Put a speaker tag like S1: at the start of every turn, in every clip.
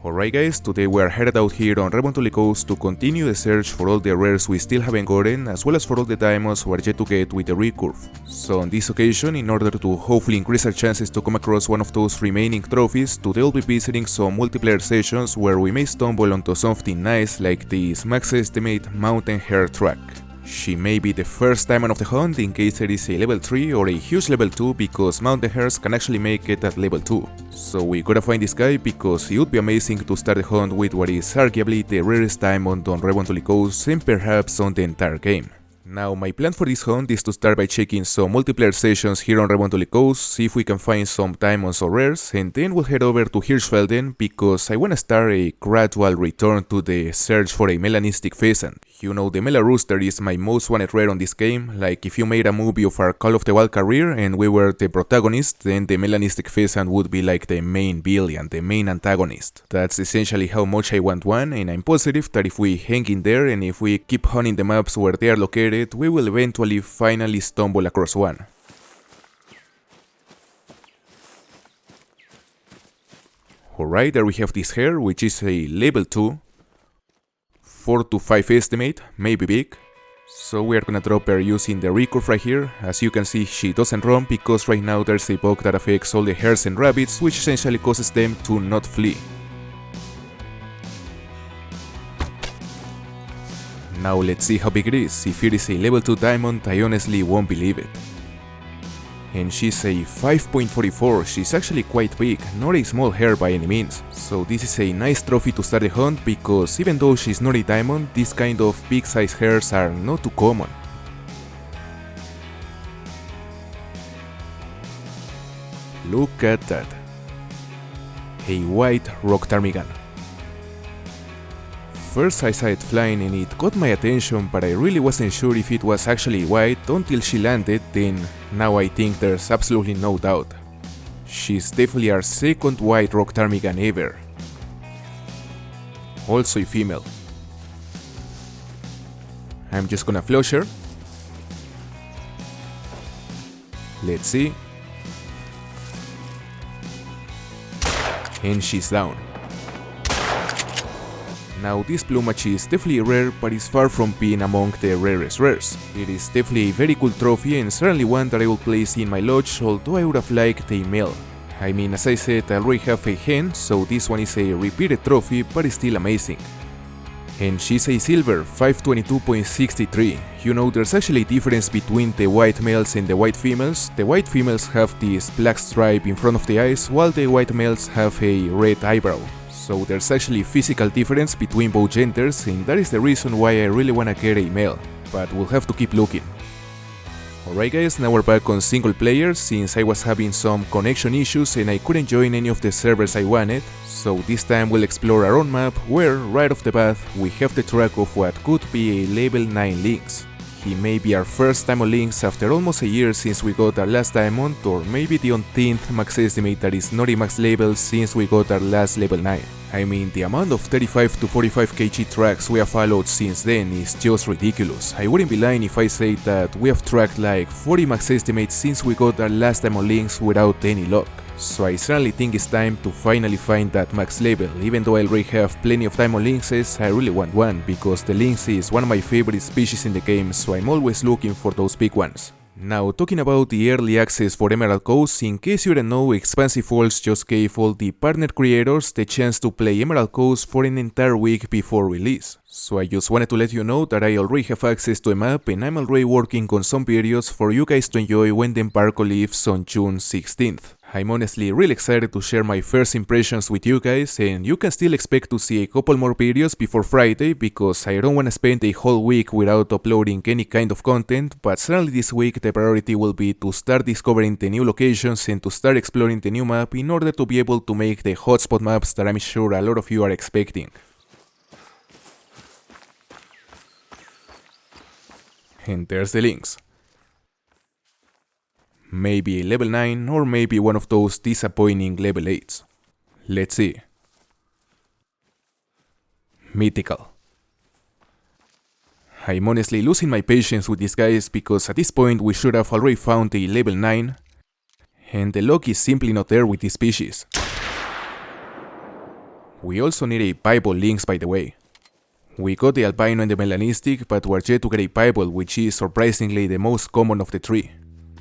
S1: Alright guys, today we are headed out here on Revontuli Coast to continue the search for all the rares we still haven't gotten, as well as for all the diamonds we are yet to get with the recurve. So on this occasion, in order to hopefully increase our chances to come across one of those remaining trophies, today we'll be visiting some multiplayer sessions where we may stumble onto something nice like this max estimate mountain hare track. She may be the first diamond of the hunt in case there is a level 3 or a huge level 2, because mountain hares can actually make it at level 2. So we gotta find this guy because it would be amazing to start the hunt with what is arguably the rarest diamond on Revontuli Coast and perhaps on the entire game. Now my plan for this hunt is to start by checking some multiplayer sessions here on Revontuli Coast, see if we can find some diamonds or rares, and then we'll head over to Hirschfelden because I wanna start a gradual return to the search for a melanistic pheasant. You know, the Mela Rooster is my most wanted rare on this game. Like, if you made a movie of our Call of the Wild career and we were the protagonist, then the melanistic pheasant would be like the main villain, the main antagonist. That's essentially how much I want one, and I'm positive that if we hang in there and if we keep hunting the maps where they are located, we will eventually finally stumble across one. Alright, there we have this hare, which is a level 2. 4 to 5 estimate, maybe big. So we are gonna drop her using the recurve right here. As you can see, she doesn't run because right now there's a bug that affects all the hares and rabbits, which essentially causes them to not flee. Now let's see how big it is. If it is a level 2 diamond, I honestly won't believe it. And she's a 5.44, she's actually quite big, not a small hare by any means. So this is a nice trophy to start the hunt, because even though she's not a diamond, these kind of big size hares are not too common. Look at that. A white rock ptarmigan. First I saw it flying and it caught my attention, but I really wasn't sure if it was actually white until she landed, then now I think there's absolutely no doubt. She's definitely our second white rock ptarmigan ever. Also a female. I'm just gonna flush her. Let's see. And she's down. Now this plumage is definitely rare, but it's far from being among the rarest rares. It is definitely a very cool trophy and certainly one that I will place in my lodge, although I would have liked a male. I mean, as I said, I already have a hen, so this one is a repeated trophy, but it's still amazing. And she's a silver, 522.63. You know, there's actually a difference between the white males and the white females. The white females have this black stripe in front of the eyes, while the white males have a red eyebrow. So there's actually a physical difference between both genders, and that is the reason why I really wanna get a male, but we'll have to keep looking. Alright guys, now we're back on single player, since I was having some connection issues and I couldn't join any of the servers I wanted. So this time we'll explore our own map, where right off the bat we have the track of what could be a level 9 lynx. He may be our first diamond lynx after almost a year since we got our last diamond, or maybe the umpteenth max estimate that is not a max level since we got our last level 9. I mean, the amount of 35 to 45 kg tracks we have followed since then is just ridiculous. I wouldn't be lying if I say that we have tracked like 40 max estimates since we got our last diamond lynx without any luck. So I certainly think it's time to finally find that max level. Even though I already have plenty of diamond lynxes, I really want one, because the lynx is one of my favorite species in the game, so I'm always looking for those big ones. Now, talking about the early access for Emerald Coast, in case you didn't know, Expansive Worlds just gave all the partner creators the chance to play Emerald Coast for an entire week before release. So I just wanted to let you know that I already have access to a map and I'm already working on some videos for you guys to enjoy when the embargo leaves on June 16th. I'm honestly really excited to share my first impressions with you guys, and you can still expect to see a couple more videos before Friday, because I don't want to spend a whole week without uploading any kind of content, but certainly this week the priority will be to start discovering the new locations and to start exploring the new map in order to be able to make the hotspot maps that I'm sure a lot of you are expecting. And there's the lynx. Maybe a level 9 or maybe one of those disappointing level 8s. Let's see. Mythical. I'm honestly losing my patience with these guys, because at this point we should have already found a level 9, and the luck is simply not there with this species. We also need a piebald lynx, by the way. We got the albino and the melanistic, but we're yet to get a piebald, which is surprisingly the most common of the three.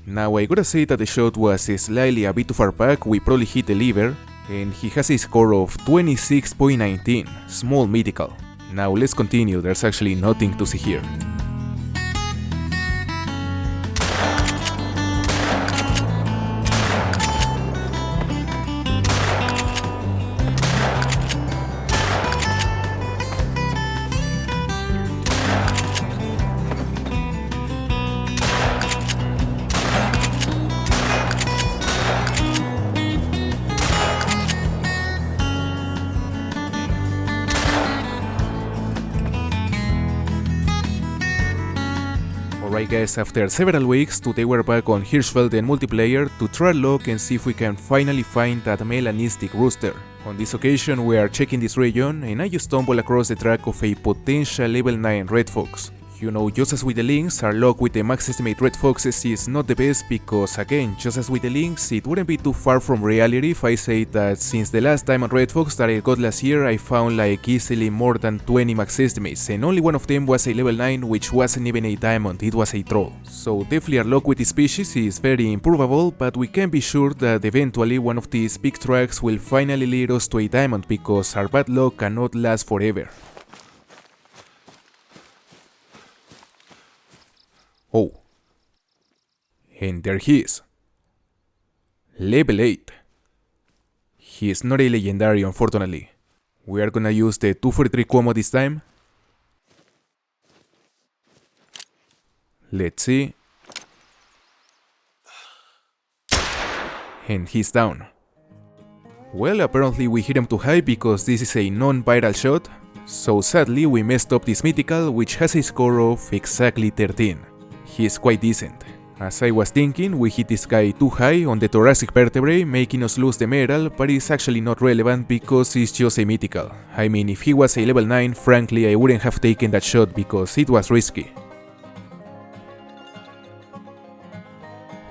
S1: Now I gotta say that the shot was slightly a bit too far back, we probably hit the liver, and he has a score of 26.19, small mythical. Now let's continue, there's actually nothing to see here. Alright guys, after several weeks, today we're back on Hirschfelden multiplayer to try luck and see if we can finally find that melanistic rooster. On this occasion we are checking this region and I just stumbled across the track of a potential level 9 red fox. You know, just as with the lynx, our luck with the max estimate red foxes is not the best because again, just as with the lynx, it wouldn't be too far from reality if I say that since the last diamond red fox that I got last year, I found like easily more than 20 max estimates and only one of them was a level 9 which wasn't even a diamond, it was a troll. So definitely our luck with this species is very improvable, but we can be sure that eventually one of these big tracks will finally lead us to a diamond because our bad luck cannot last forever. Oh, and there he is. Level 8. He is not a legendary unfortunately. We are gonna use the 243 combo this time. Let's see. And he's down. Well, apparently we hit him too high because this is a non-viral shot. So sadly we messed up this mythical which has a score of exactly 13. He is quite decent. As I was thinking, we hit this guy too high on the thoracic vertebrae, making us lose the medal, but it's actually not relevant because it's just a mythical. I mean, if he was a level 9, frankly I wouldn't have taken that shot because it was risky.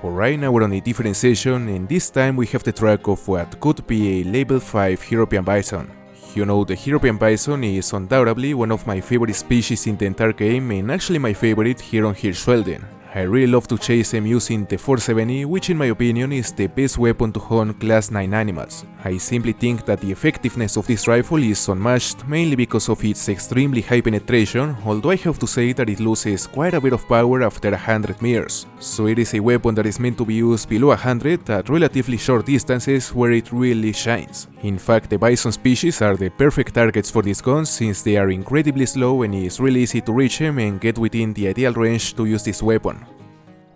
S1: Alright, now we're on a different session and this time we have the track of what could be a level 5 European bison. You know, the European bison is undoubtedly one of my favorite species in the entire game and actually my favorite here on Hirschfelden. I really love to chase them using the 470, which in my opinion is the best weapon to hunt class 9 animals. I simply think that the effectiveness of this rifle is unmatched, mainly because of its extremely high penetration, although I have to say that it loses quite a bit of power after 100 meters. So it is a weapon that is meant to be used below 100 at relatively short distances where it really shines. In fact, the bison species are the perfect targets for these guns since they are incredibly slow and it's really easy to reach them and get within the ideal range to use this weapon.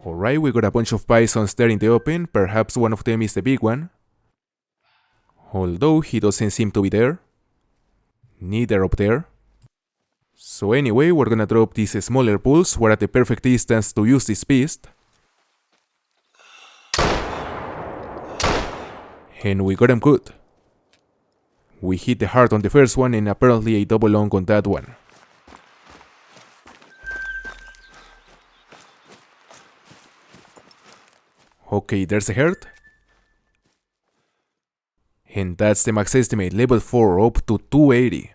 S1: Alright, we got a bunch of bisons there in the open, perhaps one of them is the big one. Although he doesn't seem to be there. Neither up there. So anyway, we're gonna drop these smaller bulls, we're at the perfect distance to use this beast. And we got him good. We hit the heart on the first one and apparently a double lung on that one. Okay, there's the heart. And that's the max estimate, level 4 up to 280.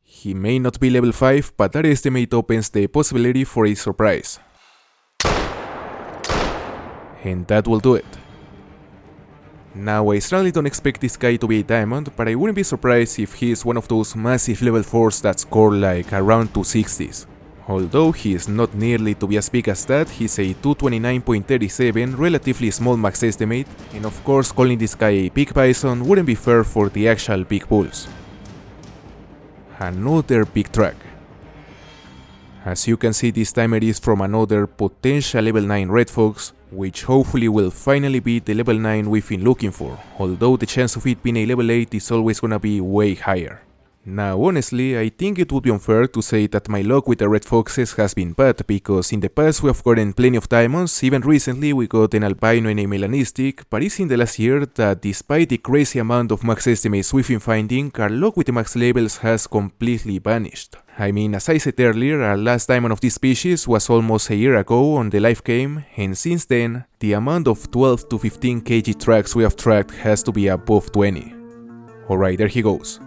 S1: He may not be level 5, but that estimate opens the possibility for a surprise. And that will do it. Now I certainly don't expect this guy to be a diamond, but I wouldn't be surprised if he is one of those massive level 4s that score like around 260s. Although he is not nearly to be as big as that, he's a 229.37, relatively small max estimate, and of course calling this guy a big bison wouldn't be fair for the actual big bulls. Another big track. As you can see, this time it is from another potential level 9 red fox, which hopefully will finally be the level 9 we've been looking for, although the chance of it being a level 8 is always gonna be way higher. Now honestly, I think it would be unfair to say that my luck with the red foxes has been bad, because in the past we have gotten plenty of diamonds, even recently we got an albino and a melanistic, but it's in the last year that despite the crazy amount of max estimates we've been finding, our luck with the max levels has completely vanished. I mean, as I said earlier, our last diamond of this species was almost a year ago on the live game, and since then, the amount of 12 to 15 kg tracks we have tracked has to be above 20. Alright, there he goes.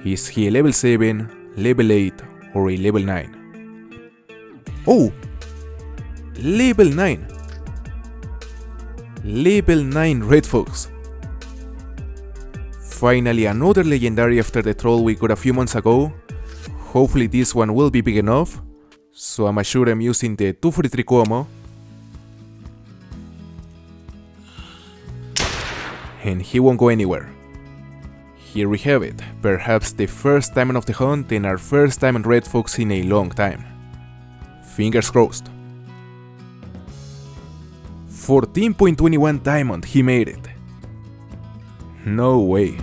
S1: Is he a level 7, level 8 or a level 9? Oh! Level 9! Level 9 Red Fox. Finally another legendary after the troll we got a few months ago. Hopefully this one will be big enough, so I'm sure I'm using the 243 Como. And he won't go anywhere. Here we have it, perhaps the first diamond of the hunt and our first diamond Red Fox in a long time. Fingers crossed. 14.21 diamond, he made it. No way.